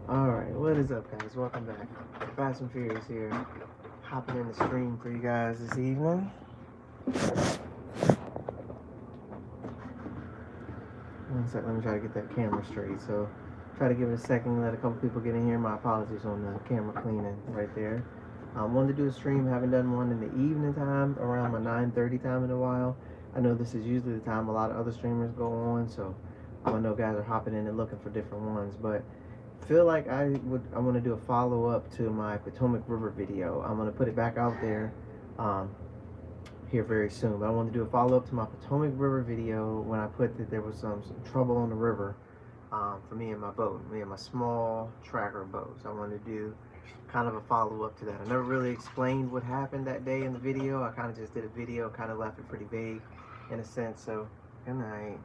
Alright, what is up, guys? Welcome back. Fast and Furious here. Hopping in the stream for you guys this evening. One sec, let me try to get that camera straight. So, try to give it a second, let a couple people get in here. My apologies on the camera cleaning right there. Wanted to do a stream, haven't done one in the evening time, around my 9:30 time in a while. I know this is usually the time a lot of other streamers go on, so I know guys are hopping in and looking for different ones, but feel like I want to do a follow-up to my Potomac River video. I'm going to put it back out there um, here very soon, but I want to do a follow-up to my Potomac River video when I put that there was some trouble on the river for me and my boat, me and my small tracker boat. So I wanted to do kind of a follow-up to that. I never really explained what happened that day in the video. I kind of just did a video, kind of left it pretty vague in a sense. So good night.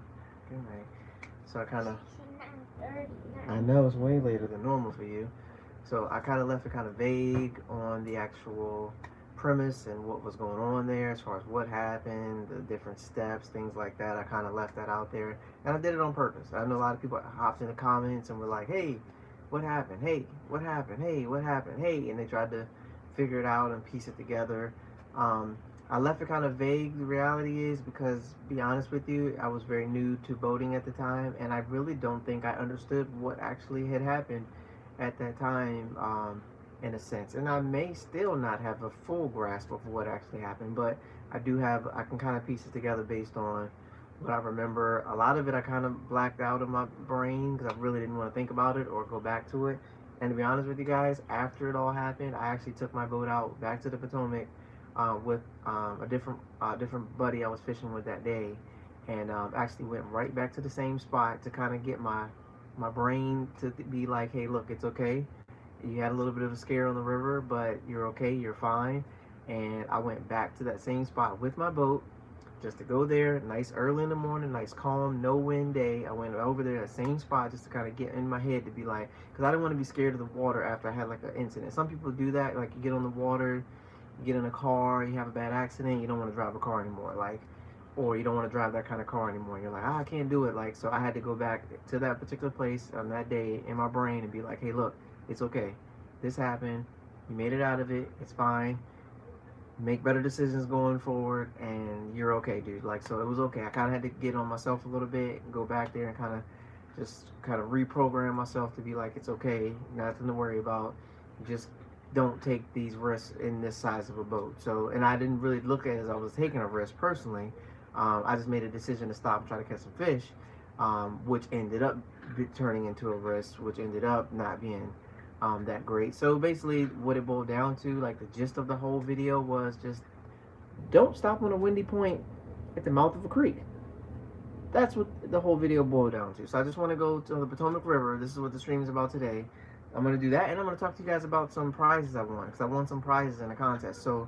So I know it's way later than normal for you. So I kind of left it kind of vague on the actual premise and what was going on there as far as what happened, the different steps, things like that. I kind of left that out there, and I did it on purpose. I know a lot of people hopped in the comments and were like, hey, what happened? Hey, what happened? Hey, what happened? Hey, and they tried to figure it out and piece it together. I left it kind of vague. The reality is, because, be honest with you, I was very new to boating at the time, and I really don't think I understood what actually had happened at that time, in a sense. And I may still not have a full grasp of what actually happened, but I can kind of piece it together based on what I remember. A lot of it I kind of blacked out of my brain because I really didn't want to think about it or go back to it. And to be honest with you guys, after it all happened, I actually took my boat out back to the Potomac with a different buddy I was fishing with that day, and actually went right back to the same spot to kind of get my brain to be like, hey, look, it's okay. You had a little bit of a scare on the river, but you're okay, you're fine. And I went back to that same spot with my boat just to go there, nice early in the morning, nice calm, no wind day. I went over there, that same spot, just to kind of get in my head to be like, because I didn't want to be scared of the water after I had like an incident. Some people do that, like you get on the water, you get in a car, you have a bad accident, you don't want to drive a car anymore, like, or you don't want to drive that kind of car anymore. You're like, I can't do it. Like, so I had to go back to that particular place on that day in my brain and be like, hey, look, it's okay. This happened. You made it out of it. It's fine. Make better decisions going forward, and you're okay, dude. Like, so it was okay. I kind of had to get on myself a little bit and go back there and kind of reprogram myself to be like, it's okay, nothing to worry about. Just don't take these risks in this size of a boat. So, and I didn't really look at it as I was taking a risk personally. I just made a decision to stop and try to catch some fish, which ended up turning into a risk, which ended up not being that great. So basically what it boiled down to, like the gist of the whole video, was just don't stop on a windy point at the mouth of a creek. That's what the whole video boiled down to. So I just want to go to the Potomac River. This is what the stream is about today. I'm going to do that, and I'm going to talk to you guys about some prizes I won, because I won some prizes in the contest. So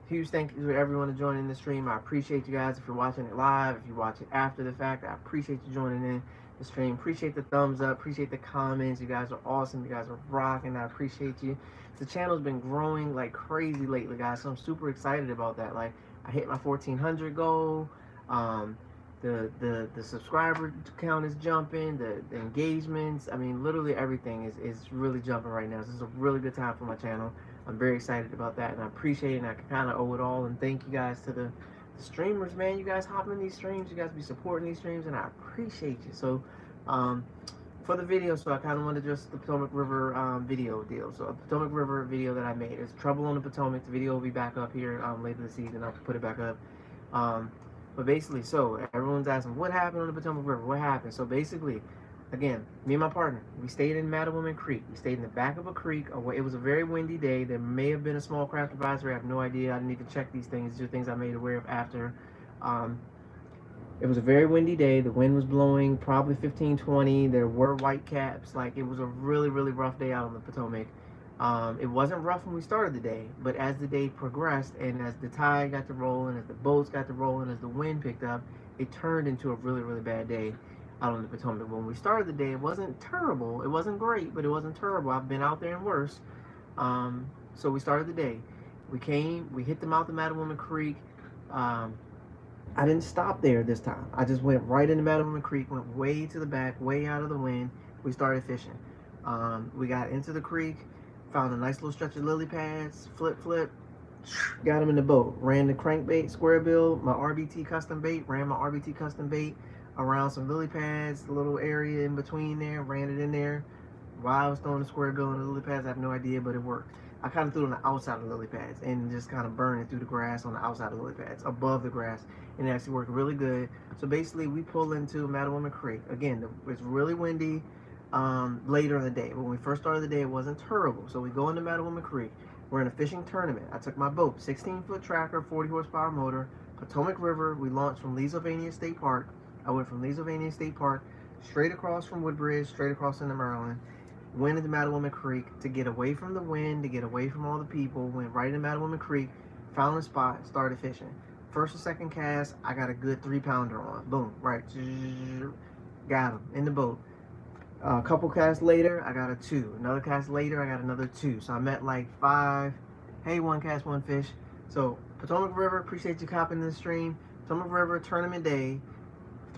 huge thank you to everyone joining the stream. I appreciate you guys. If you're watching it live, if you watch it after the fact, I appreciate you joining in the stream. Appreciate the thumbs up. Appreciate the comments. You guys are awesome. You guys are rocking. I appreciate you. The channel's been growing like crazy lately, guys, so I'm super excited about that. Like, I hit my 1,400 goal. The subscriber count is jumping, the engagements, I mean, literally everything is really jumping right now. So this is a really good time for my channel. I'm very excited about that, and I appreciate it, and I kind of owe it all. And thank you guys to the streamers, man. You guys hop in these streams, you guys be supporting these streams, and I appreciate you. So for the video, so I kind of want to just the Potomac River video deal. So a Potomac River video that I made is Trouble on the Potomac. The video will be back up here later this evening. I'll put it back up. But basically, so everyone's asking, what happened on the Potomac River? What happened? So basically, again, me and my partner, we stayed in Mattawoman Creek. We stayed in the back of a creek. It was a very windy day. There may have been a small craft advisory. I have no idea. I didn't need to check these things. These are things I made aware of after. It was a very windy day. The wind was blowing probably 15, 20. There were white caps. Like, it was a really, really rough day out on the Potomac. It wasn't rough when we started the day, but as the day progressed and as the tide got to rolling, as the boats got to rolling, as the wind picked up, it turned into a really, really bad day out on the Potomac. When we started the day, it wasn't terrible. It wasn't great, but it wasn't terrible. I've been out there and worse. So we started the day. We hit the mouth of Mattawoman Creek. I didn't stop there this time. I just went right into Mattawoman Creek, went way to the back, way out of the wind. We started fishing. We got into the creek, found a nice little stretch of lily pads, flip, got them in the boat. Ran the crankbait, square bill, my RBT custom bait, ran my RBT custom bait around some lily pads, a little area in between there, ran it in there. Why I was throwing the square bill and the lily pads, I have no idea, but it worked. I kind of threw it on the outside of the lily pads and just kind of burned it through the grass on the outside of the lily pads, above the grass, and it actually worked really good. So basically, we pull into Mattawoman Creek. Again, it's really windy later in the day. When we first started the day, it wasn't terrible. So we go into Mattawoman Creek. We're in a fishing tournament. I took my boat, 16-foot tracker, 40 horsepower motor, Potomac River. We launched from Leesylvania State Park. I went from Leesylvania State Park straight across from Woodbridge, straight across into Maryland. Went into Mattawoman Creek to get away from the wind, to get away from all the people. Went right into Mattawoman Creek, found a spot, started fishing. First or second cast, I got a good 3-pounder on. Boom, right. Got him in the boat. A couple casts later, I got a 2. Another cast later, I got another 2. So I'm at like 5. Hey, 1 cast, 1 fish. So Potomac River, appreciate you copping in the stream. Potomac River tournament day.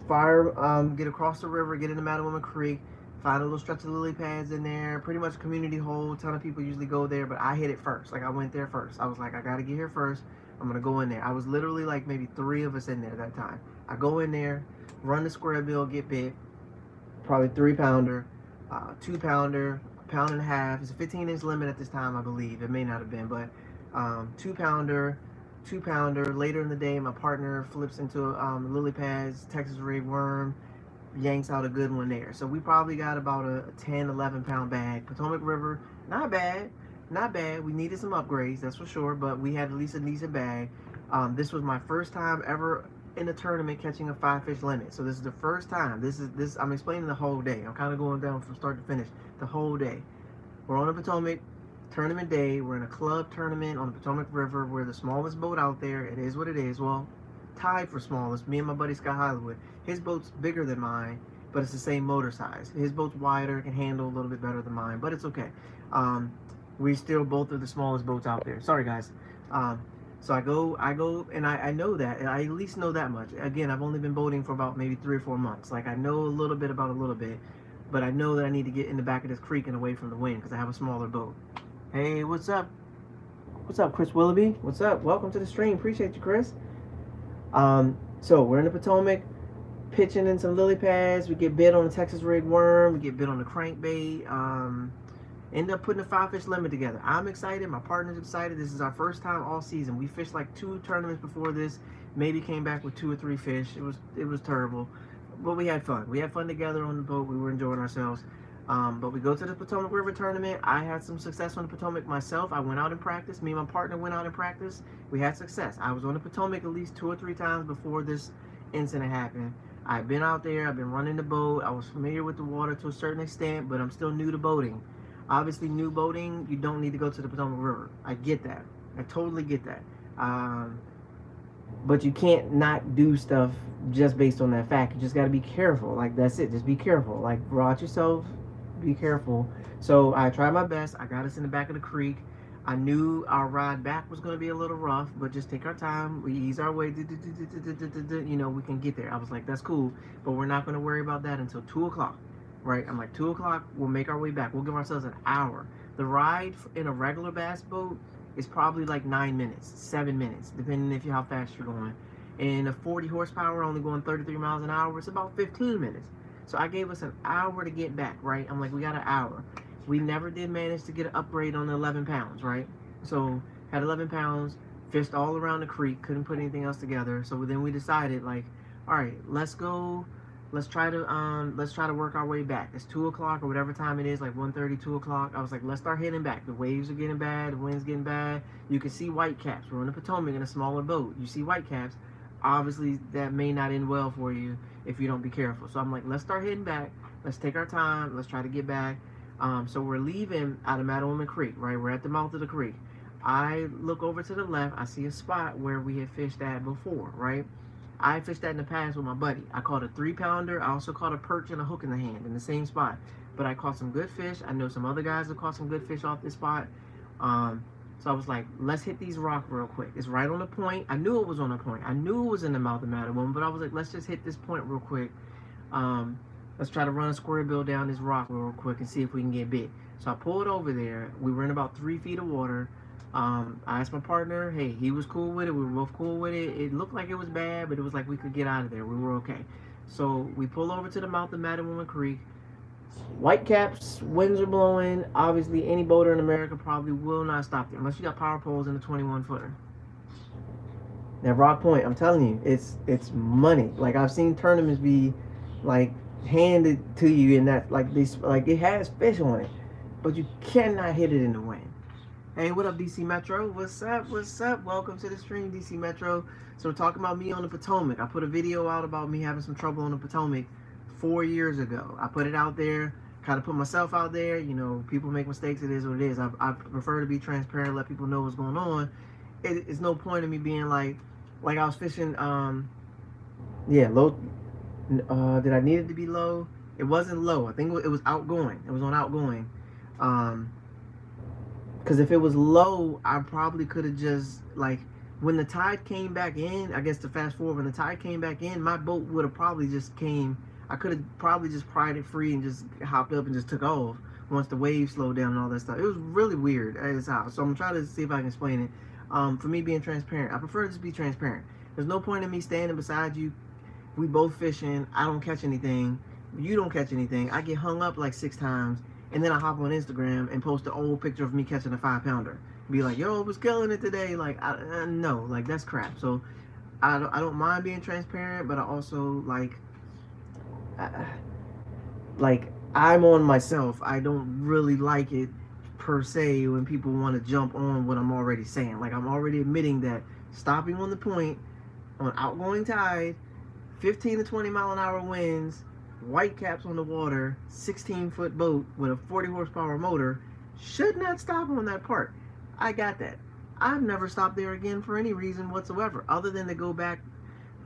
Fire, get across the river, get into Mattawoman Creek, find a little stretch of lily pads in there. Pretty much community hole. A ton of people usually go there, but I hit it first. Like I went there first. I was like, I gotta get here first. I'm gonna go in there. I was literally like maybe 3 of us in there at that time. I go in there, run the square bill, get bit. Probably 3-pounder, 2-pounder, a pound and a half. It's a 15-inch limit at this time, I believe. It may not have been, but 2-pounder, 2-pounder. Later in the day, my partner flips into lily pads, Texas rig worm, yanks out a good one there. So we probably got about a 10, 11-pound bag. Potomac River, not bad, not bad. We needed some upgrades, that's for sure, but we had at least a decent bag. This was my first time ever in a tournament catching a 5-fish limit. So this is the first time. This I'm explaining the whole day. I'm kind of going down from start to finish the whole day. We're on the Potomac tournament day. We're in a club tournament on the Potomac River. We're the smallest boat out there. It is what it is. Well, tied for smallest. Me and my buddy Scott Hollywood. His boat's bigger than mine, but it's the same motor size. His boat's wider, can handle a little bit better than mine, but it's okay. We still both are the smallest boats out there. Sorry guys. So I go, and I know that. I at least know that much. Again, I've only been boating for about maybe 3 or 4 months. Like, I know a little bit about a little bit, but I know that I need to get in the back of this creek and away from the wind because I have a smaller boat. Hey, what's up? What's up, Chris Willoughby? What's up? Welcome to the stream. Appreciate you, Chris. So we're in the Potomac, pitching in some lily pads. We get bit on the Texas rig worm. We get bit on the crankbait. End up putting a 5-fish limit together. I'm excited. My partner's excited. This is our first time all season. We fished like 2 tournaments before this. Maybe came back with 2 or 3 fish. It was terrible, but we had fun. We had fun together on the boat. We were enjoying ourselves. But we go to the Potomac River tournament. I had some success on the Potomac myself. I went out and practiced. Me and my partner went out and practiced. We had success. I was on the Potomac at least 2 or 3 times before this incident happened. I've been out there. I've been running the boat. I was familiar with the water to a certain extent, but I'm still new to boating. Obviously, new boating, you don't need to go to the Potomac River. I get that. I totally get that. But you can't not do stuff just based on that fact. You just got to be careful. Like, that's it. Just be careful. Like, watch yourself. Be careful. So I tried my best. I got us in the back of the creek. I knew our ride back was going to be a little rough, but just take our time. We ease our way. You know, we can get there. I was like, that's cool, but we're not going to worry about that until 2 o'clock. Right, I'm like 2 o'clock. We'll make our way back. We'll give ourselves an hour. The ride in a regular bass boat is probably like 9 minutes, 7 minutes, depending if how fast you're going. In a 40 horsepower, only going 33 miles an hour, it's about 15 minutes. So I gave us an hour to get back. Right, I'm like, we got an hour. We never did manage to get an upgrade on the 11 pounds. Right, so had 11 pounds, fished all around the creek, couldn't put anything else together. So then we decided, like, all right, let's go. Let's try to work our way back. It's 2 o'clock or whatever time it is, like 1:30, 2 o'clock. I was like, let's start heading back. The waves are getting bad, the wind's getting bad. You can see white caps. We're on the Potomac in a smaller boat. You see white caps. Obviously, that may not end well for you if you don't be careful. So I'm like, let's start heading back. Let's take our time. Let's try to get back. So we're leaving out of Mattawoman Creek, right? We're at the mouth of the creek. I look over to the left. I see a spot where we had fished at before, right? I fished that in the past with my buddy. I caught a 3-pounder. I also caught a perch and a hook in the hand in the same spot. But I caught some good fish. I know some other guys have caught some good fish off this spot. So I was like, let's hit these rocks real quick. It's right on the point. I knew it was on the point. I knew it was in the mouth of Mattawoman, but I was like, let's just hit this point real quick. let's try to run a square bill down this rock real quick and see if we can get bit. So I pulled over there. We were in about 3 feet of water. I asked my partner, hey, he was cool with it. We were both cool with it. It looked like it was bad, but it was like we could get out of there. We were okay. So we pull over to the mouth of Mattawoman Creek. White caps, winds are blowing. Obviously, any boater in America probably will not stop there unless you got power poles and a 21 footer. That Rock Point, I'm telling you, it's money. Like I've seen tournaments be like handed to you in that like this like it has fish on it, but you cannot hit it in the wind. Hey, what up, DC Metro? What's up? What's up? Welcome to the stream, DC Metro. So we're talking about me on the Potomac. I put a video out about me having some trouble on the Potomac 4 years ago. I put it out there, kind of put myself out there. You know, people make mistakes. It is what it is. I prefer to be transparent, let people know what's going on. It's no point in me being like I was fishing. Yeah, low. Did I need it to be low? It wasn't low. I think it was outgoing. It was on outgoing. Because if it was low, I probably could have just like when the tide came back in. I guess to fast forward, when the tide came back in, my boat would have probably just came. I could have probably just pried it free and just hopped up and just took off once the waves slowed down and all that stuff. It was really weird at his house. So I'm trying to see if I can explain it. For me being transparent, I prefer to just be transparent. There's no point in me standing beside you. We both fishing. I don't catch anything. You don't catch anything. I get hung up like 6 times, and then I hop on Instagram and post an old picture of me catching a 5-pounder. Be like, yo, I was killing it today. Like, no, like that's crap. So I don't mind being transparent, but I also I, like I'm on myself. I don't really like it per se when people want to jump on what I'm already saying. Like I'm already admitting that stopping on the point on outgoing tide, 15 to 20 mile an hour winds, white caps on the water, 16-foot boat with a 40 horsepower motor should not stop on that part. I got that. I've never stopped there again for any reason whatsoever other than to go back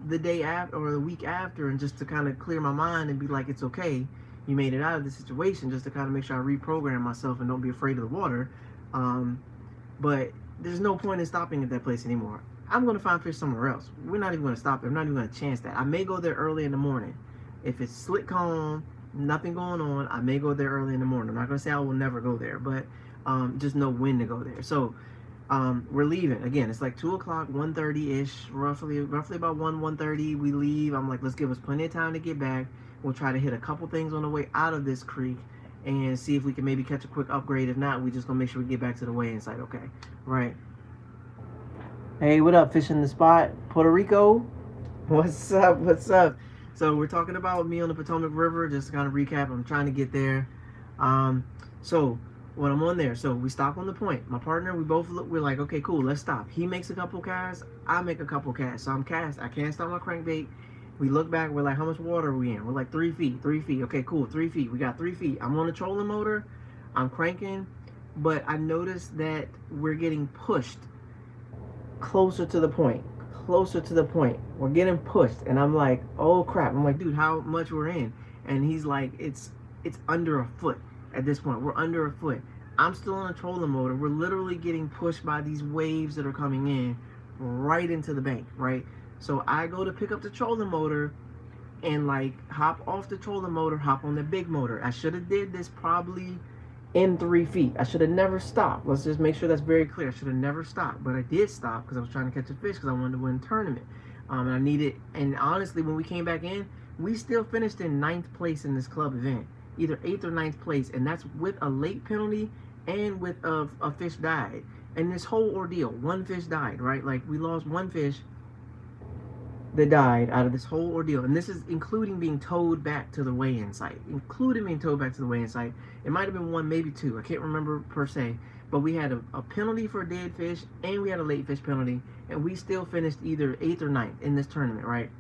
the day after or the week after and just to kind of clear my mind and be like, it's okay, you made it out of the situation, just to kind of make sure I reprogram myself and don't be afraid of the water. But there's no point in stopping at that place anymore. I'm going to find fish somewhere else. We're not even going to stop there. I'm not even going to chance that. I may go there early in the morning. If it's slick calm, nothing going on, I may go there early in the morning. I'm not going to say I will never go there, but just know when to go there. So we're leaving. Again, it's like 2 o'clock, 1:30-ish, roughly about 1:30 we leave. I'm like, let's give us plenty of time to get back. We'll try to hit a couple things on the way out of this creek and see if we can maybe catch a quick upgrade. If not, we just gonna make sure we get back to the weigh-in site, okay? Right. Hey, what up, fishing the spot? Puerto Rico? What's up? What's up? So we're talking about me on the Potomac River. Just to kind of recap, I'm trying to get there. So when I'm on there, so we stop on the point. My partner, we both look, we're like, okay, cool, let's stop. He makes a couple casts, I make a couple casts. So I can't stop my crankbait. We look back, we're like, how much water are we in? We're like 3 feet, 3 feet. Okay, cool, 3 feet. We got 3 feet. I'm on the trolling motor, I'm cranking, but I noticed that we're getting pushed closer to the point. Closer to the point. We're getting pushed. And I'm like, oh crap. I'm like, dude, how much we're in? And he's like, it's under a foot at this point. We're under a foot. I'm still on a trolling motor. We're literally getting pushed by these waves that are coming in right into the bank, right? So I go to pick up the trolling motor and like hop off the trolling motor, hop on the big motor. I should have did this probably in 3 feet. I should have never stopped. Let's just make sure that's very clear. I should have never stopped, but I did stop because I was trying to catch a fish because I wanted to win a tournament. And I needed, and honestly, when we came back in, we still finished in 9th place in this club event, either 8th or 9th place, and that's with a late penalty and with a fish died. And this whole ordeal, one fish died, right? Like we lost one fish that died out of this whole ordeal, and this is including being towed back to the weigh-in site. Including being towed back to the weigh-in site. It might have been one, maybe two. I can't remember per se. But we had a penalty for a dead fish, and we had a late fish penalty, and we still finished either 8th or 9th in this tournament, right?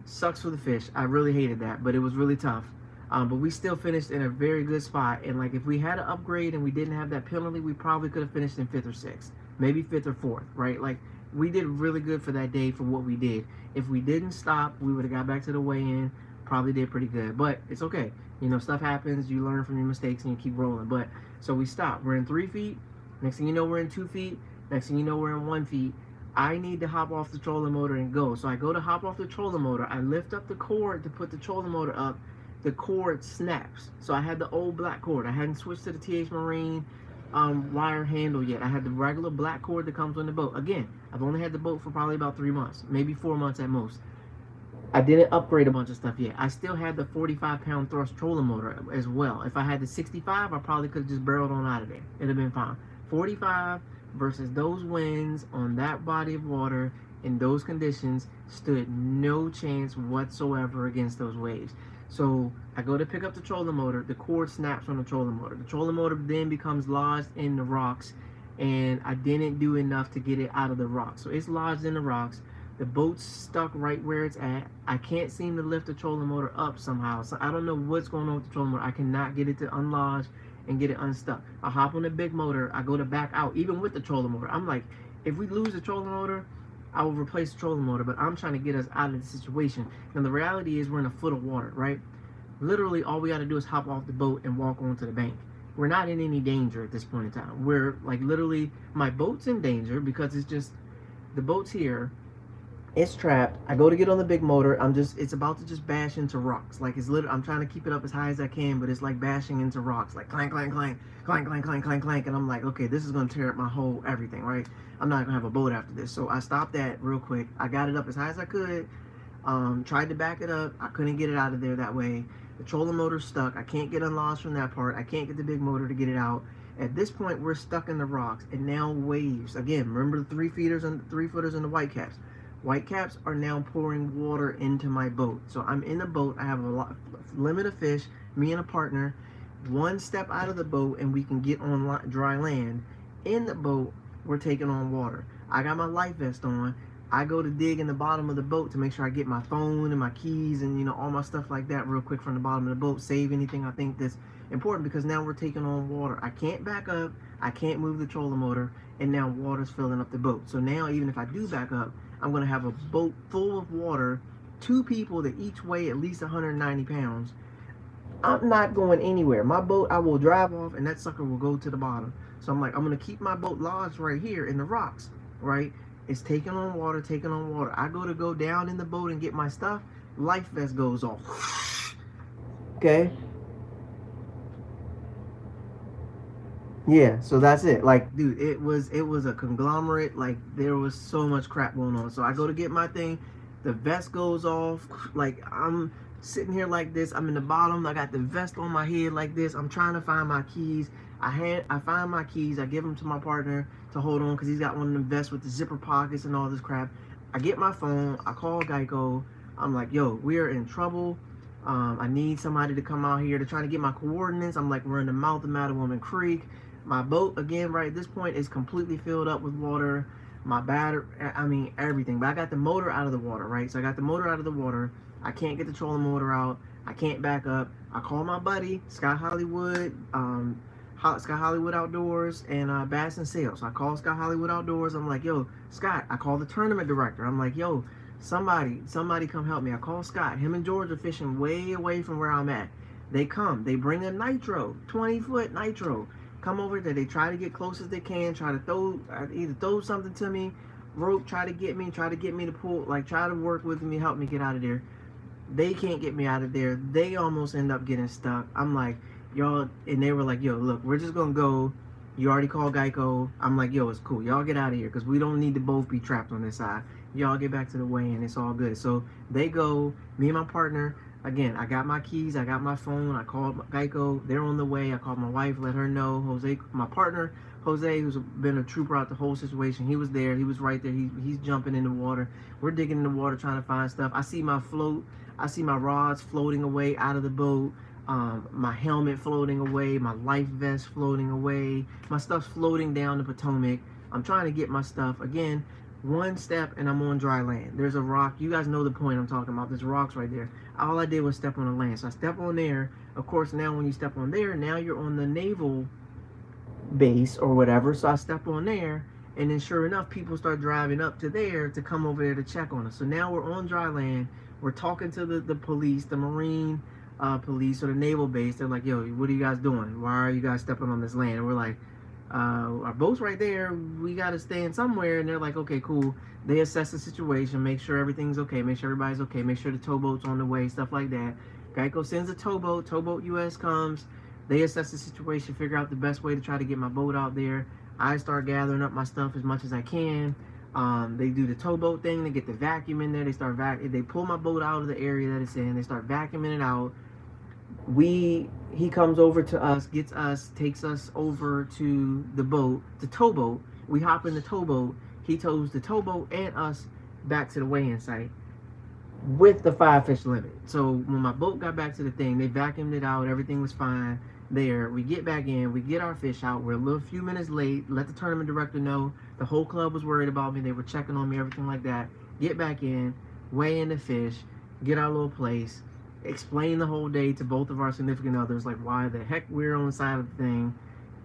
Sucks for the fish. I really hated that, but it was really tough. But we still finished in a very good spot, and like if we had an upgrade and we didn't have that penalty, we probably could have finished in 5th or 6th, maybe 5th or 4th, right? Like we did really good for that day for what we did. If we didn't stop, we would have got back to the weigh-in, probably did pretty good, but it's okay. You know, stuff happens, you learn from your mistakes and you keep rolling. But so we stopped. We're in 3 feet. Next thing you know, we're in 2 feet. Next thing you know, we're in 1 feet. I need to hop off the trolling motor and go. So I go to hop off the trolling motor. I lift up the cord to put the trolling motor up. The cord snaps. So I had the old black cord. I hadn't switched to the TH Marine wire handle yet. I had the regular black cord that comes on the boat. Again, I've only had the boat for probably about 3 months, maybe 4 months at most. I didn't upgrade a bunch of stuff yet. I still had the 45-pound thrust trolling motor as well. If I had the 65, I probably could have just barreled on out of there. It'd have been fine. 45 versus those winds on that body of water in those conditions stood no chance whatsoever against those waves. So I go to pick up the trolling motor. The cord snaps on the trolling motor. The trolling motor then becomes lodged in the rocks, and I didn't do enough to get it out of the rocks. So it's lodged in the rocks. The boat's stuck right where it's at. I can't seem to lift the trolling motor up somehow. So I don't know what's going on with the trolling motor. I cannot get it to unlodge and get it unstuck. I hop on the big motor. I go to back out, even with the trolling motor. I'm like, if we lose the trolling motor, I will replace the trolling motor. But I'm trying to get us out of the situation. And the reality is we're in a foot of water, right? Literally, all we got to do is hop off the boat and walk onto the bank. We're not in any danger at this point in time. We're like literally, my boat's in danger because it's just, the boat's here. It's trapped. I go to get on the big motor. It's about to just bash into rocks. Like it's literally, I'm trying to keep it up as high as I can, but it's like bashing into rocks. Like clank, clank, clank, clank, clank, clank, clank, clank. And I'm like, okay, this is going to tear up my whole everything, right? I'm not going to have a boat after this. So I stopped that real quick. I got it up as high as I could. Tried to back it up. I couldn't get it out of there that way. The trolling motor's stuck. I can't get unlodged from that part. I can't get the big motor to get it out. At this point, we're stuck in the rocks. And now waves. Again, remember the 3-footers and the white caps. White caps are now pouring water into my boat. So I'm in the boat. I have a limit of fish, me and a partner. One step out of the boat and we can get on dry land. In the boat, we're taking on water. I got my life vest on. I go to dig in the bottom of the boat to make sure I get my phone and my keys and, you know, all my stuff like that real quick from the bottom of the boat. Save anything I think that's important because now we're taking on water. I can't back up. I can't move the trolling motor. And now water's filling up the boat. So now even if I do back up, I'm going to have a boat full of water, 2 people that each weigh at least 190 pounds. I'm not going anywhere. My boat, I will drive off and that sucker will go to the bottom. So I'm like, I'm going to keep my boat lodged right here in the rocks, right? It's taking on water, taking on water. I go down in the boat and get my stuff. Life vest goes off. Okay. Yeah, so that's it. Like, dude, it was a conglomerate. Like, there was so much crap going on. So I go to get my thing. The vest goes off. Like, I'm sitting here like this. I'm in the bottom. I got the vest on my head like this. I'm trying to find my keys. I find my keys. I give them to my partner to hold on because he's got one of them vests with the zipper pockets and all this crap. I get my phone. I call Geico. I'm like, yo, we are in trouble. I need somebody to come out here to try to get my coordinates. I'm like, we're in the mouth of Mattawoman Creek. My boat, again, right at this point, is completely filled up with water. My battery, I mean, everything. But I got the motor out of the water, right? So I got the motor out of the water. I can't get the trolling motor out. I can't back up. I call my buddy, Sky Hollywood Outdoors, and Bass and Sail. So I call Sky Hollywood Outdoors. I'm like, yo, Scott. I call the tournament director. I'm like, yo, somebody come help me. I call Scott. Him and George are fishing way away from where I'm at. They come. They bring a nitro, 20-foot nitro. Come over there. They try to get close as they can. Try to either throw something to me, rope. Try to get me to pull. Like try to work with me, help me get out of there. They can't get me out of there. They almost end up getting stuck. I'm like, y'all, and they were like, yo, look, we're just gonna go. You already called Geico. I'm like, yo, it's cool. Y'all get out of here because we don't need to both be trapped on this side. Y'all get back to the weigh-in. It's all good. So they go. Me and my partner. Again, I got my keys, I got my phone, I called Geico, they're on the way. I called my wife, let her know. Jose, my partner, Jose, who's been a trooper out the whole situation, he was there, he was right there, he's jumping in the water. We're digging in the water trying to find stuff. I see my rods floating away out of the boat, my helmet floating away, my life vest floating away, my stuff's floating down the Potomac. I'm trying to get my stuff. Again, one step and I'm on dry land. There's a rock. You guys know the point I'm talking about. There's rocks right there. All I did was step on the land. So I step on there. Of course, now when you step on there, now you're on the naval base or whatever. So I step on there. And then sure enough, people start driving up to there to come over there to check on us. So now we're on dry land. We're talking to the police, the Marine police or the naval base. They're like, yo, what are you guys doing? Why are you guys stepping on this land? And we're like, Our boat's right there. We got to stay in somewhere. And they're like, okay, cool. They assess the situation, make sure everything's okay, make sure everybody's okay, make sure the towboat's on the way, stuff like that. Geico sends a towboat US comes. They assess the situation, figure out the best way to try to get my boat out there. I start gathering up my stuff as much as I can. They do the towboat thing. They get the vacuum in there. They pull my boat out of the area that it's in. They start vacuuming it out. He comes over to us, gets us, takes us over to the boat, the towboat. We hop in the towboat. He tows the towboat and us back to the weigh-in site with the 5 fish limit. So when my boat got back to the thing, they vacuumed it out. Everything was fine there. We get back in. We get our fish out. We're a little few minutes late. Let the tournament director know. The whole club was worried about me. They were checking on me, everything like that. Get back in, weigh in the fish, get our little place, explain the whole day to both of our significant others, like why the heck we're on the side of the thing,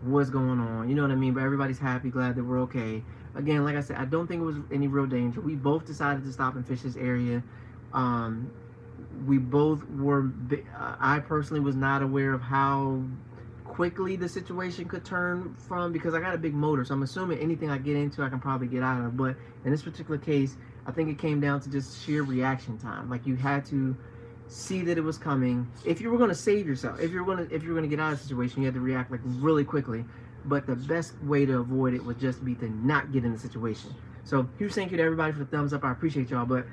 what's going on, you know what I mean? But everybody's happy, glad that we're okay. Again, like I said, I don't think it was any real danger. We both decided to stop and fish this area. We both were, I personally was not aware of how quickly the situation could turn from, because I got a big motor, so I'm assuming anything I get into I can probably get out of. But in this particular case, I think it came down to just sheer reaction time. Like, you had to see that it was coming. If you were going to save yourself, if you're going to get out of the situation, you had to react like really quickly. But the best way to avoid it would just be to not get in the situation. So huge thank you to everybody for the thumbs up. I appreciate y'all. But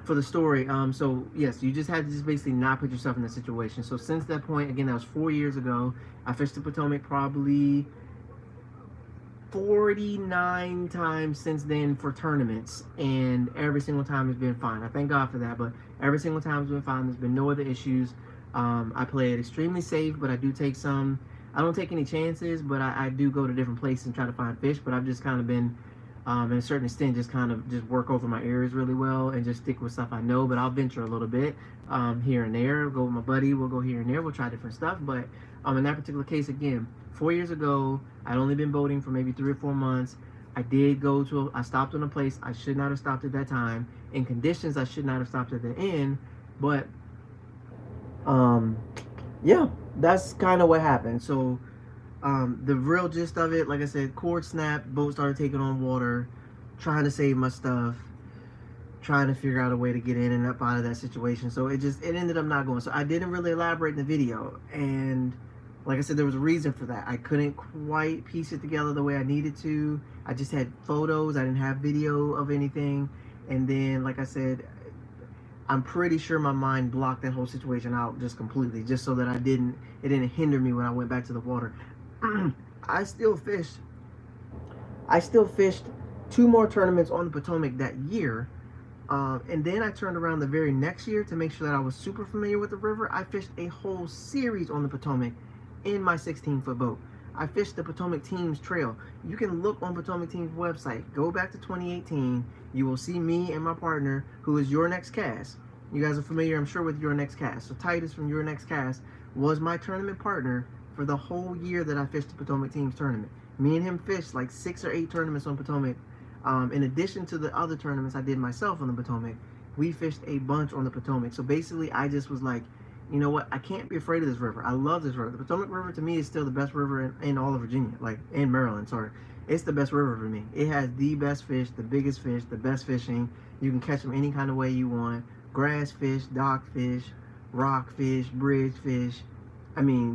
for the story, so yes, you just had to just basically not put yourself in that situation. So since that point, again, that was 4 years ago. I fished the Potomac probably 49 times since then for tournaments, and every single time has been fine. I thank God for that, but every single time has been fine. There's been no other issues. I play it extremely safe, but I do take some, I don't take any chances, but I do go to different places and try to find fish. But I've just kind of been, in a certain extent, just kind of just work over my areas really well and just stick with stuff I know. But I'll venture a little bit here and there. Go with my buddy, we'll go here and there, we'll try different stuff. But in that particular case, again, 4 years ago, I'd only been boating for maybe 3 or 4 months. I stopped on a place I should not have stopped at that time, in conditions I should not have stopped at the end. But yeah, that's kind of what happened. So the real gist of it, like I said, cord snapped, boat started taking on water, trying to save my stuff, trying to figure out a way to get in and up out of that situation. So it ended up not going. So I didn't really elaborate in the video, and like I said, there was a reason for that. I couldn't quite piece it together the way I needed to. I just had photos. I didn't have video of anything. And then, like I said, I'm pretty sure my mind blocked that whole situation out just completely, just so that it didn't hinder me when I went back to the water. I still fished 2 more tournaments on the Potomac that year. And then I turned around the very next year to make sure that I was super familiar with the river. I fished a whole series on the Potomac in my 16-foot boat. I fished the Potomac Team's trail. You can look on Potomac Team's website. Go back to 2018. You will see me and my partner, who is Your Next Cast. You guys are familiar, I'm sure, with Your Next Cast. So Titus from Your Next Cast was my tournament partner for the whole year that I fished the Potomac Team's tournament. Me and him fished like 6 or 8 tournaments on Potomac. In addition to the other tournaments I did myself on the Potomac, we fished a bunch on the Potomac. So basically, I just was like, you know what? I can't be afraid of this river. I love this river. The Potomac River, to me, is still the best river in all of Virginia, like in Maryland, sorry. It's the best river for me. It has the best fish, the biggest fish, the best fishing. You can catch them any kind of way you want. Grass fish, dock fish, rock fish, bridge fish,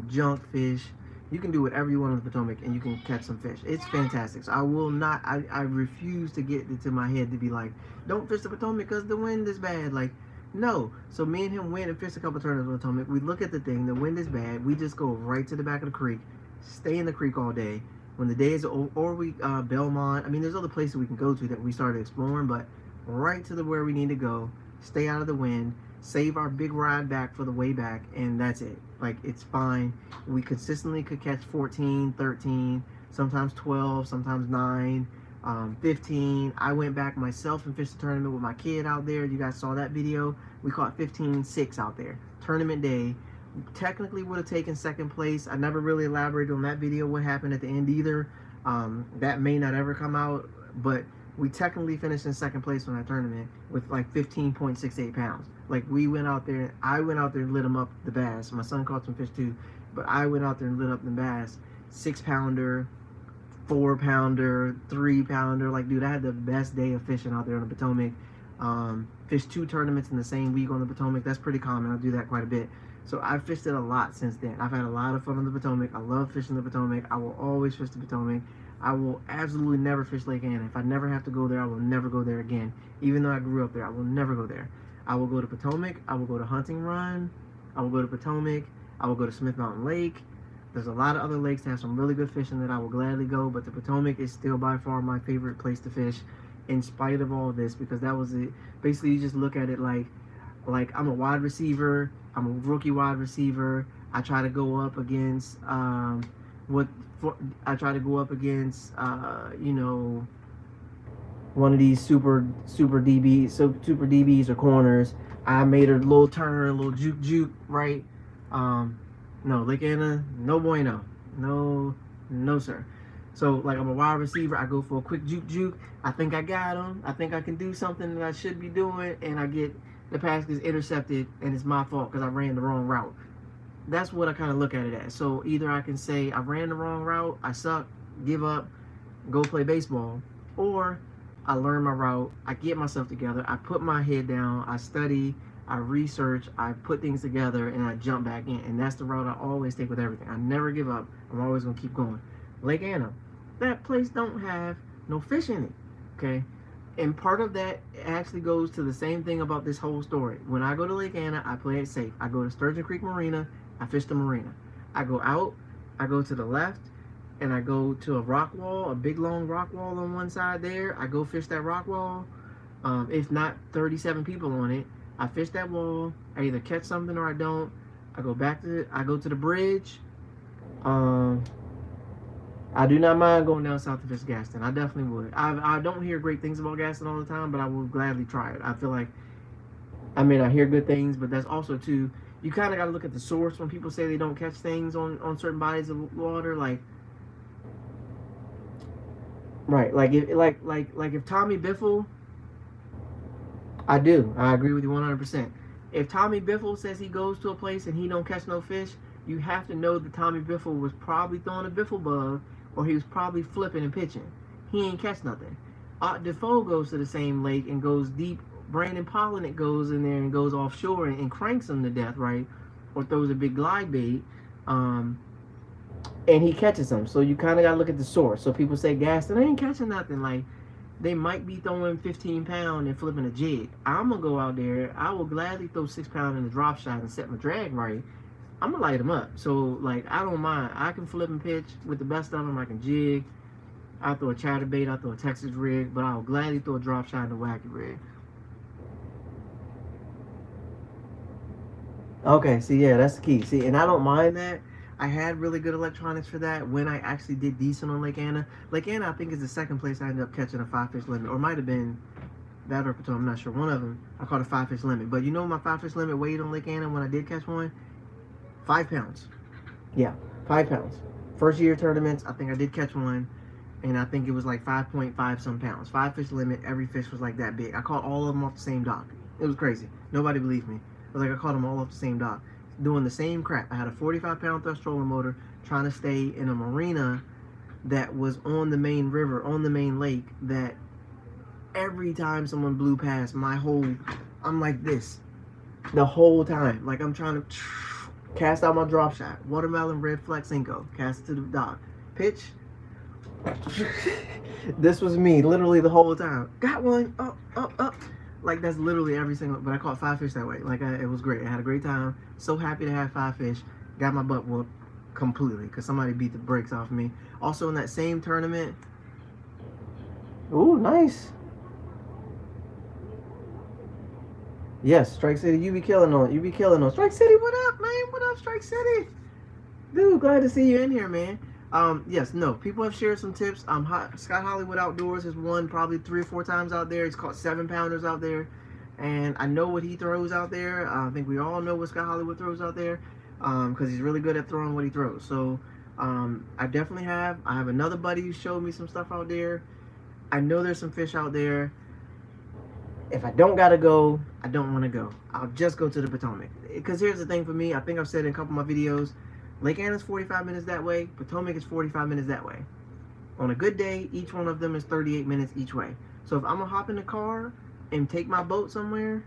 junk fish. You can do whatever you want on the Potomac and you can catch some fish. It's fantastic. So I refuse to get into my head to be like, don't fish the Potomac because the wind is bad. Like, no. So me and him went and fished a couple tournaments on the Potomac. We look at the thing, the wind is bad. We just go right to the back of the creek, stay in the creek all day. When the day is over, or we, Belmont, there's other places we can go to that we started exploring, but right to where we need to go, stay out of the wind, save our big ride back for the way back, and that's it. Like, it's fine. We consistently could catch 14, 13, sometimes 12, sometimes 9, 15. I went back myself and fished the tournament with my kid out there. You guys saw that video. We caught 15-6 out there. Tournament day. Technically would have taken second place. I never really elaborated on that video, what happened at the end either. That may not ever come out, but we technically finished in second place on that tournament with like 15.68 pounds. Like, I went out there and lit them up, the bass. My son caught some fish too, but I went out there and lit up the bass. 6-pounder, 4-pounder, 3-pounder. Like, dude, I had the best day of fishing out there on the Potomac. Fished 2 tournaments in the same week on the Potomac. That's pretty common. I do that quite a bit. So I've fished it a lot since then. I've had a lot of fun on the Potomac. I love fishing the Potomac. I will always fish the Potomac. I will absolutely never fish Lake Anna. If I never have to go there, I will never go there again. Even though I grew up there, I will never go there. I will go to Potomac. I will go to Hunting Run. I will go to Potomac. I will go to Smith Mountain Lake. There's a lot of other lakes that have some really good fishing that I will gladly go, but the Potomac is still by far my favorite place to fish in spite of all this, because that was it. Basically, you just look at it like I'm a wide receiver. I'm a rookie wide receiver. I try to go up against you know, one of these super DBs or corners. I made a little turn, a little juke, right? No, Lake Anna, no bueno. No, sir. So, like, I'm a wide receiver. I go for a quick juke. I think I got him. I think I can do something that I should be doing, and I get the pass gets intercepted, and it's my fault because I ran the wrong route. That's what I kind of look at it as. So either I can say I ran the wrong route, I suck, give up, go play baseball, or I learn my route, I get myself together, I put my head down, I study, I research, I put things together, and I jump back in. And that's the route I always take with everything. I never give up. I'm always going to keep going. Lake Anna, that place don't have no fish in it, okay? And part of that actually goes to the same thing about this whole story. When I go to Lake Anna, I play it safe. I go to Sturgeon Creek Marina, I fish the marina. I go out, I go to the left, and I go to a rock wall, a big long rock wall on one side there. I go fish that rock wall. If not 37 people on it, I fish that wall. I either catch something or I don't. I go to the bridge. I do not mind going down south to fish Gaston. I definitely would. I don't hear great things about Gaston all the time, but I will gladly try it. I feel like, I mean, I hear good things, but that's also too, you kind of got to look at the source when people say they don't catch things on certain bodies of water. Like, right, like if Tommy Biffle, I agree with you 100%. If Tommy Biffle says he goes to a place and he don't catch no fish, you have to know that Tommy Biffle was probably throwing a Biffle bug, or he was probably flipping and pitching. He ain't catch nothing. Defoe goes to the same lake and goes deep. Brandon Pollinet goes in there and goes offshore and cranks him to death, right? Or throws a big glide bait, and he catches them. So you kind of got to look at the source. So people say, Gaston ain't catching nothing. Like, they might be throwing 15-pound and flipping a jig. I'm going to go out there. I will gladly throw 6-pound in the drop shot and set my drag right. I'm going to light them up. So, like, I don't mind. I can flip and pitch with the best of them. I can jig. I'll throw a chatterbait. I'll throw a Texas rig. But I'll gladly throw a drop shot and a wacky rig. Okay, see, yeah, that's the key. See, and I don't mind that. I had really good electronics for that when I actually did decent on Lake Anna. Lake Anna, I think, is the second place I ended up catching a 5-fish limit. Or it might have been that or Potomac, I'm not sure. One of them, I caught a 5-fish limit. But you know my 5-fish limit weighed on Lake Anna when I did catch one? 5 pounds. Yeah, 5 pounds. First year tournaments, I think I did catch one. And I think it was like 5.5 some pounds. 5-fish limit, every fish was like that big. I caught all of them off the same dock. It was crazy. Nobody believed me. I was like, I caught them all off the same dock, doing the same crap. I had a 45-pound thrust trolling motor trying to stay in a marina that was on the main river, on the main lake, that every time someone blew past, I'm like this the whole time. Like, I'm trying to cast out my drop shot. Watermelon red flex Inco. Cast it to the dock. Pitch. This was me literally the whole time. Got one. Up. Like, that's literally every single, but I caught 5 fish that way. Like, it was great. I had a great time. So happy to have 5 fish. Got my butt whooped completely because somebody beat the brakes off me. Also in that same tournament. Ooh, nice. Yes, Strike City, you be killing on. Strike City, what up, man? What up, Strike City? Dude, glad to see you in here, man. Yes, no, people have shared some tips. Scott Hollywood Outdoors has won probably 3 or 4 times out there. He's caught 7-pounders out there, and I know what he throws out there. I think we all know what Scott Hollywood throws out there, because he's really good at throwing what he throws. So, I definitely have. I have another buddy who showed me some stuff out there. I know there's some fish out there. If I don't gotta go, I don't want to go. I'll just go to the Potomac. Because here's the thing for me. I think I've said in a couple of my videos, Lake Anna's 45 minutes that way. Potomac is 45 minutes that way. On a good day, each one of them is 38 minutes each way. So if I'm gonna hop in the car and take my boat somewhere,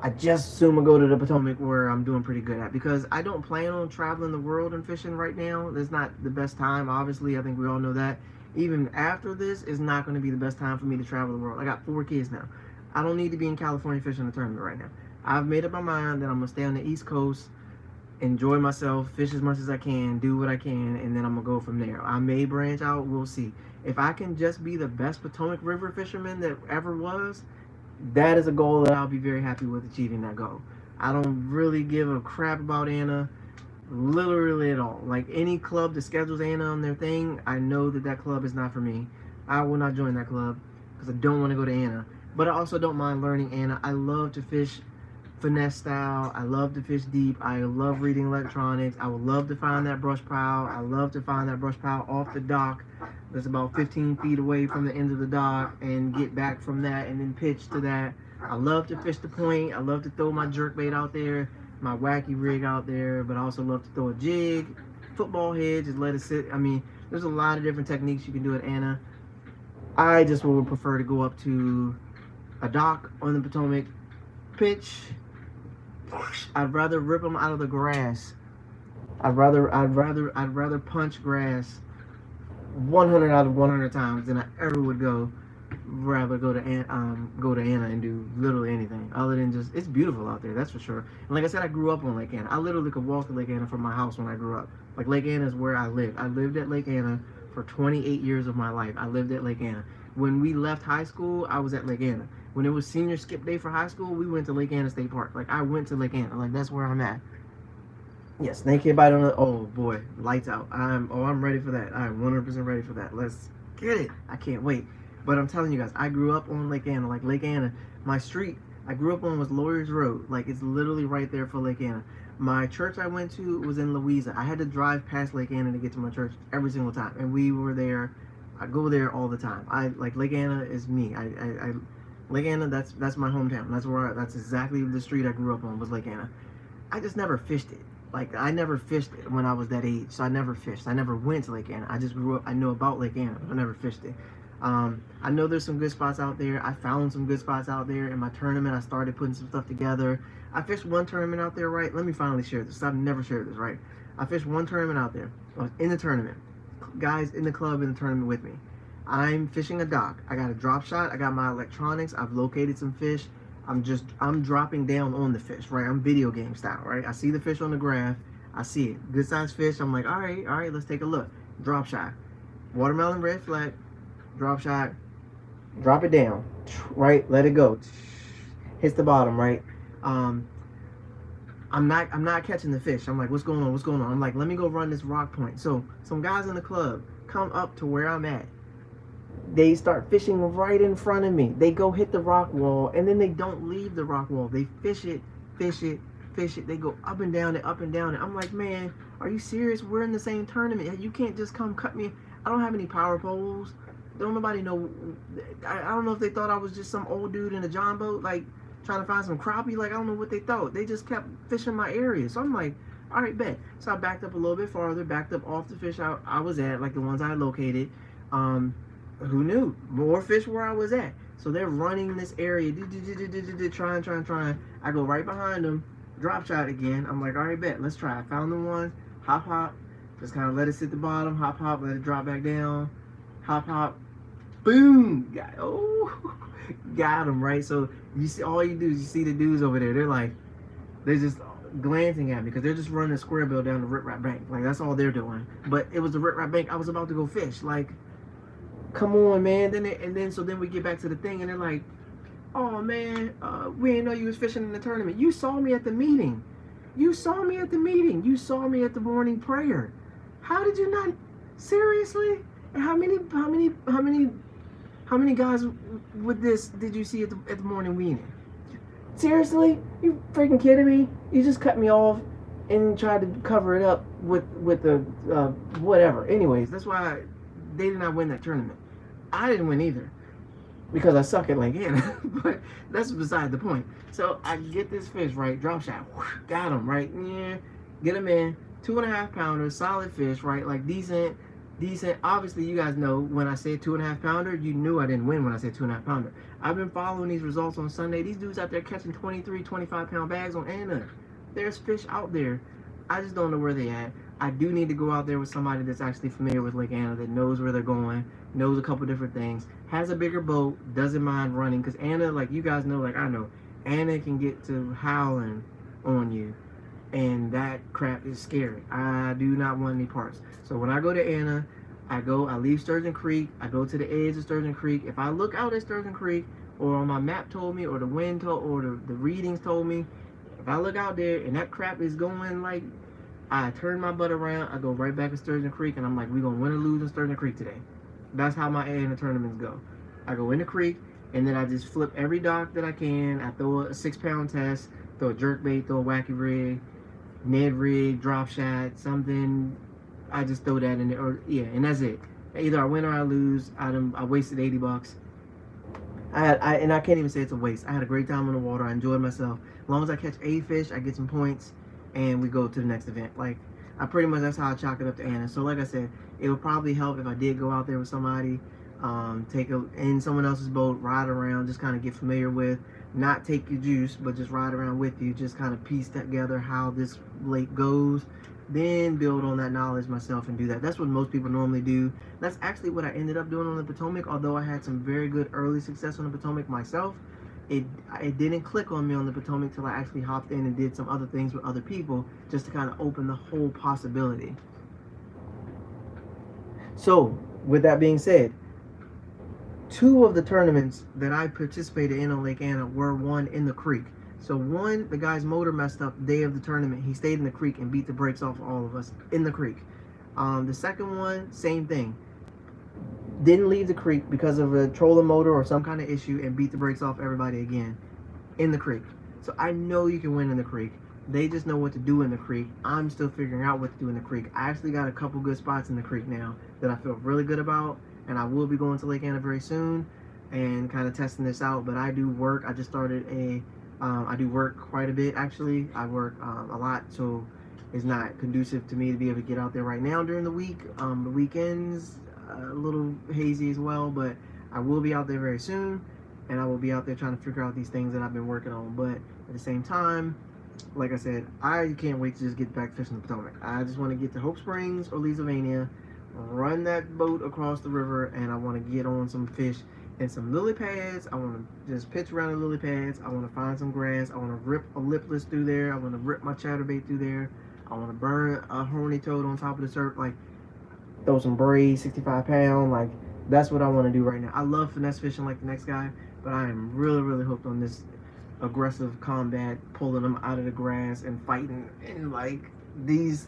I just assume I go to the Potomac where I'm doing pretty good at, because I don't plan on traveling the world and fishing right now. That's not the best time. Obviously, I think we all know that. Even after this, is not going to be the best time for me to travel the world. I got 4 kids now. I don't need to be in California fishing a tournament right now. I've made up my mind that I'm gonna stay on the East Coast, enjoy myself, fish as much as I can, do what I can, and then I'm gonna go from there. I may branch out. We'll see. If I can just be the best Potomac River fisherman that ever was, that is a goal that I'll be very happy with achieving that goal. I don't really give a crap about Anna, literally at all. Like any club that schedules Anna on their thing, I know that that club is not for me. I will not join that club because I don't want to go to Anna. But I also don't mind learning Anna. I love to fish finesse style. I love to fish deep. I love reading electronics. I would love to find that brush pile. I love to find that brush pile off the dock that's about 15 feet away from the end of the dock and get back from that and then pitch to that. I love to fish the point. I love to throw my jerkbait out there, my wacky rig out there, but I also love to throw a jig, football head, just let it sit. I mean, there's a lot of different techniques you can do at Anna. I just would prefer to go up to a dock on the Potomac, pitch. I'd rather rip them out of the grass. I'd rather punch grass 100 out of 100 times than I ever would rather go to Anna and do literally anything other than just, it's beautiful out there, that's for sure. And like I said, I grew up on Lake Anna. I literally could walk to Lake Anna from my house when I grew up. Like Lake Anna is where I lived. I lived at Lake Anna for 28 years of my life. I lived at Lake Anna. When we left high school, I was at Lake Anna. When it was senior skip day for high school, we went to Lake Anna State Park. Like I went to Lake Anna. Like that's where I'm at. Yeah, snakehead bite on the, oh boy, lights out. I'm ready for that. I'm 100% ready for that. Let's get it. I can't wait. But I'm telling you guys, I grew up on Lake Anna. Like Lake Anna, my street I grew up on was Lawyers Road. Like it's literally right there for Lake Anna. My church I went to was in Louisa. I had to drive past Lake Anna to get to my church every single time, and we were there. I go there all the time. I like Lake Anna is me. Lake Anna, that's my hometown. That's exactly the street I grew up on, was Lake Anna. I just never fished it. Like I never fished it when I was that age, so I never fished. I never went to Lake Anna. I just grew up. I know about Lake Anna, but I never fished it. I know there's some good spots out there. I found some good spots out there in my tournament. I started putting some stuff together. I fished one tournament out there, right? Let me finally share this. I've never shared this, right? I fished one tournament out there. I was in the tournament. Guys in the club in the tournament with me. I'm fishing a dock. I got a drop shot. I got my electronics. I've located some fish. I'm dropping down on the fish, right? I'm video game style, right? I see the fish on the graph. I see it. Good sized fish. I'm like, all right, let's take a look. Drop shot. Watermelon red flag. Drop shot. Drop it down. Right? Let it go. Hits the bottom, right? I'm not catching the fish. I'm like, what's going on? What's going on? I'm like, let me go run this rock point. So some guys in the club come up to where I'm at. They start fishing right in front of me. They go hit the rock wall, and then they don't leave the rock wall. They fish it. They go up and down it, up and down it. I'm like, man, are you serious? We're in the same tournament. You can't just come cut me. I don't have any power poles. Don't nobody know. I don't know if they thought I was just some old dude in a john boat, like trying to find some crappie. Like I don't know what they thought. They just kept fishing my area. So I'm like, all right, bet. So I backed up a little bit farther, backed up off the fish I was at, like the ones I located. Who knew? More fish where I was at. So they're running this area, trying. I go right behind them, drop shot again. I'm like, all right, bet, let's try. I found the one, hop, just kind of let it sit the bottom, hop, let it drop back down, hop, boom, got him, right? So you see, all you do is you see the dudes over there. They're just glancing at me because they're just running a square bill down the Rip Rap Bank. Like that's all they're doing. But it was the Rip Rap Bank. I was about to go fish. Like, come on, man. So then we get back to the thing, and they're like, oh man, we didn't know you was fishing in the tournament. You saw me at the meeting. You saw me at the morning prayer. How did you not? Seriously? And how many guys with this did you see at the morning meeting? Seriously? You freaking kidding me? You just cut me off and tried to cover it up with the whatever. Anyways, that's why they did not win that tournament. I didn't win either because I suck at Lake Anna, but that's beside the point. So I get this fish, right? Drop shot, got him, right? Yeah, get him in. 2.5 pounder, solid fish, right? Like decent, decent. Obviously, you guys know when I said 2.5 pounder, you knew I didn't win when I said 2.5 pounder. I've been following these results on Sunday. These dudes out there catching 23, 25-pound bags on Anna. There's fish out there. I just don't know where they at. I do need to go out there with somebody that's actually familiar with Lake Anna, that knows where they're going, knows a couple different things, has a bigger boat, doesn't mind running. Because Anna, like you guys know, like I know, Anna can get to howling on you. And that crap is scary. I do not want any parts. So when I go to Anna, I leave Sturgeon Creek, I go to the edge of Sturgeon Creek. If I look out at Sturgeon Creek, or on my map told me, or the wind told, or the readings told me, if I look out there and that crap is going like, I turn my butt around, I go right back to Sturgeon Creek, and I'm like, we're going to win or lose in Sturgeon Creek today. That's how my Anna tournaments go. I go in the creek, and then I just flip every dock that I can. I throw a 6-pound test, throw a jerkbait, throw a wacky rig, Ned rig, drop shot, something. I just throw that in there, or yeah, and that's it. Either I win or I lose. I wasted $80. And I can't even say it's a waste. I had a great time on the water. I enjoyed myself. As long as I catch a fish, I get some points, and we go to the next event. Like, I pretty much, that's how I chalk it up to Anna. So like I said, it would probably help if I did go out there with somebody, in someone else's boat, ride around, just kind of get familiar with, not take your juice, but just ride around with you, just kind of piece together how this lake goes, then build on that knowledge myself and do that. That's what most people normally do. That's actually what I ended up doing on the Potomac. Although I had some very good early success on the Potomac myself, it didn't click on me on the Potomac till I actually hopped in and did some other things with other people, just to kind of open the whole possibility. So with that being said, 2 of the tournaments that I participated in on Lake Anna were won in the creek. So one, the guy's motor messed up day of the tournament. He stayed in the creek and beat the brakes off all of us in the creek. The second one, same thing. Didn't leave the creek because of a trolling motor or some kind of issue and beat the brakes off everybody again in the creek. So I know you can win in the creek. They just know what to do in the creek. I'm still figuring out what to do in the creek. I actually got a couple good spots in the creek now that I feel really good about. And I will be going to Lake Anna very soon and kind of testing this out. But I do work. I just started I do work quite a bit, actually. I work a lot, so it's not conducive to me to be able to get out there right now during the week. The weekends, a little hazy as well, but I will be out there very soon. And I will be out there trying to figure out these things that I've been working on. But at the same time, like I said, I can't wait to just get back fishing the Potomac. I just want to get to Hope Springs or Leesylvania, run that boat across the river, and I want to get on some fish and some lily pads. I want to just pitch around the lily pads. I want to find some grass. I want to rip a lipless through there. I want to rip my chatterbait through there. I want to burn a horny toad on top of the surf, like throw some braid, 65-pound. Like, that's what I want to do right now. I love finesse fishing like the next guy, but I am really, really hooked on this aggressive combat, pulling them out of the grass and fighting, and like these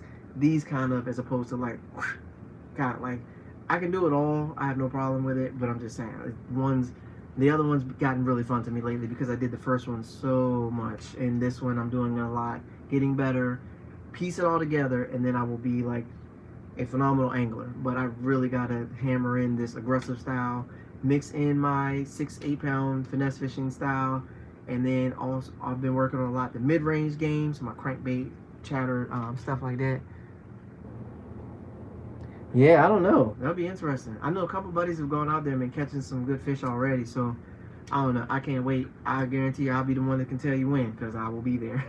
kind of, as opposed to like, God, like, I can do it all. I have no problem with it, but I'm just saying, the other one's gotten really fun to me lately because I did the first one so much, and this one I'm doing a lot, getting better, piece it all together, and then I will be like a phenomenal angler. But I really gotta hammer in this aggressive style, mix in my 6-8 pound finesse fishing style, and then also I've been working on a lot the mid-range games, my crankbait, chatter, stuff like that. Yeah, I don't know. That'll be interesting. I know a couple buddies have gone out there and been catching some good fish already, so I don't know. I can't wait. I guarantee you I'll be the one that can tell you when, because I will be there.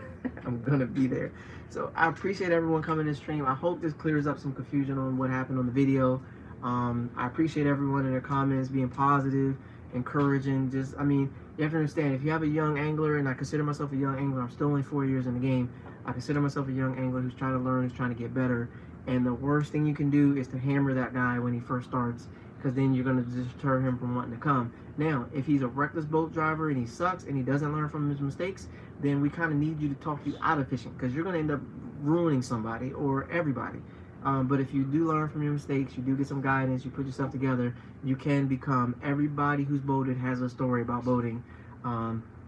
I'm going to be there. So I appreciate everyone coming to stream. I hope this clears up some confusion on what happened on the video. I appreciate everyone in their comments being positive, encouraging. Just, I mean, you have to understand, if you have a young angler, and I consider myself a young angler, I'm still only 4 years in the game. I consider myself a young angler who's trying to learn, who's trying to get better. And the worst thing you can do is to hammer that guy when he first starts, because then you're going to deter him from wanting to come. Now, if he's a reckless boat driver and he sucks and he doesn't learn from his mistakes, then we kind of need you to talk you out of fishing, because you're going to end up ruining somebody or everybody. But if you do learn from your mistakes, you do get some guidance, you put yourself together, you can become, everybody who's boated has a story about boating,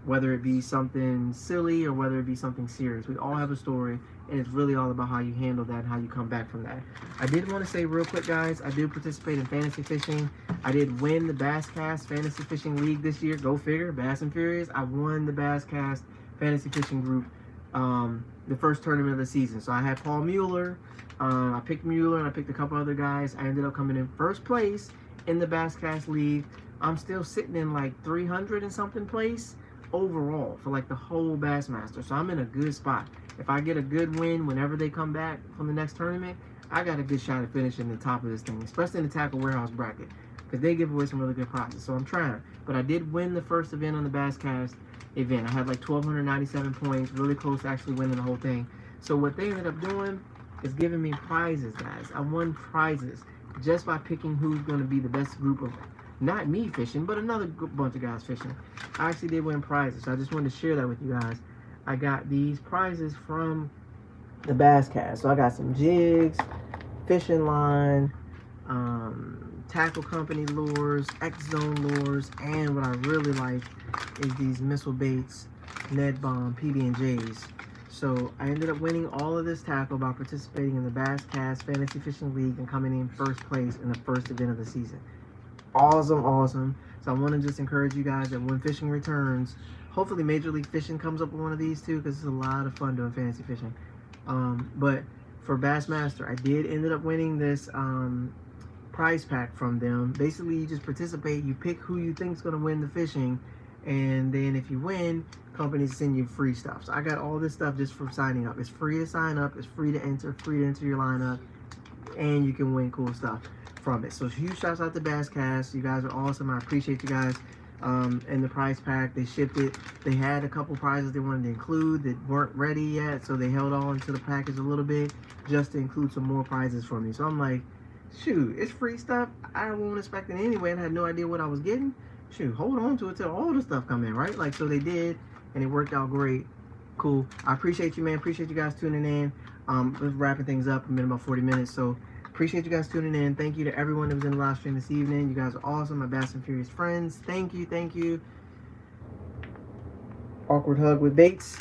whether it be something silly or whether it be something serious. We all have a story, and it's really all about how you handle that and how you come back from that. I did want to say real quick, guys, I did participate in fantasy fishing. I did win the Bass Cast Fantasy Fishing League this year. Go figure, Bass and Furious. I won the Bass Cast Fantasy Fishing Group the first tournament of the season. So I had Paul Mueller. I picked Mueller and I picked a couple other guys. I ended up coming in first place in the Basscast League. I'm still sitting in like 300 and something place overall for like the whole Bassmaster. So I'm in a good spot. If I get a good win whenever they come back from the next tournament, I got a good shot at finishing the top of this thing, especially in the tackle warehouse bracket, because they give away some really good prizes. So I'm trying. But I did win the first event on the Basscast event. I had like 1,297 points, really close to actually winning the whole thing. So what they ended up doing is giving me prizes, guys. I won prizes just by picking who's going to be the best group of, not me fishing, but another bunch of guys fishing. I actually did win prizes, so I just wanted to share that with you guys. I got these prizes from the Basscast. So I got some jigs, fishing line, tackle company lures, X-Zone lures, and what I really like is these missile baits, Ned Bomb, PB&Js. So I ended up winning all of this tackle by participating in the Basscast Fantasy Fishing League and coming in first place in the first event of the season. Awesome, awesome. So I want to just encourage you guys that when fishing returns, hopefully Major League Fishing comes up with one of these too, because it's a lot of fun doing fantasy fishing. But for Bassmaster, I did ended up winning this prize pack from them. Basically, you just participate, you pick who you think is going to win the fishing, and then if you win, companies send you free stuff. So I got all this stuff just from signing up. It's free to sign up, it's free to enter your lineup, and you can win cool stuff from it. So huge shouts out to Basscast. You guys are awesome. I appreciate you guys. And the prize pack, they shipped it. They had a couple prizes they wanted to include that weren't ready yet, so they held on to the package a little bit just to include some more prizes for me. So I'm like, shoot, it's free stuff. I wasn't expecting it anyway, and I had no idea what I was getting. Shoot, hold on to it till all the stuff come in, right? Like, so they did, and it worked out great. Cool. I appreciate you, man. Appreciate you guys tuning in. We're wrapping things up. I'm in about 40 minutes, so appreciate you guys tuning in. Thank you to everyone that was in the live stream this evening. You guys are awesome. My Bass and Furious friends. Thank you. Thank you. Awkward hug with Bates.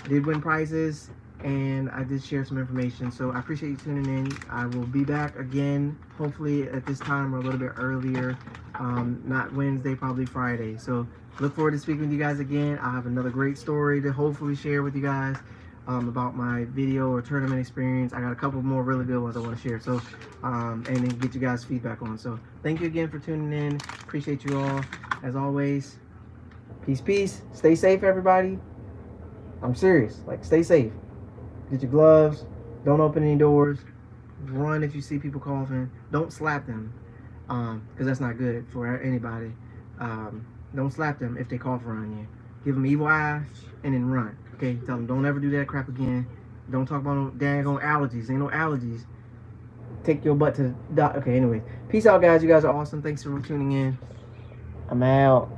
I did win prizes, and I did share some information. So I appreciate you tuning in. I will be back again, hopefully at this time or a little bit earlier. Not Wednesday, probably Friday. So look forward to speaking with you guys again. I'll have another great story to hopefully share with you guys. About my video or tournament experience. I got a couple more really good ones I want to share. So, and then get you guys feedback on. So, thank you again for tuning in. Appreciate you all. As always, peace, peace. Stay safe, everybody. I'm serious. Like, stay safe. Get your gloves. Don't open any doors. Run if you see people coughing. Don't slap them, because that's not good for anybody. Don't slap them if they cough around you. Give them evil eyes and then run. Okay, tell them don't ever do that crap again. Don't talk about no daggone allergies. Ain't no allergies. Take your butt to the doctor. Okay, anyway. Peace out, guys. You guys are awesome. Thanks for tuning in. I'm out.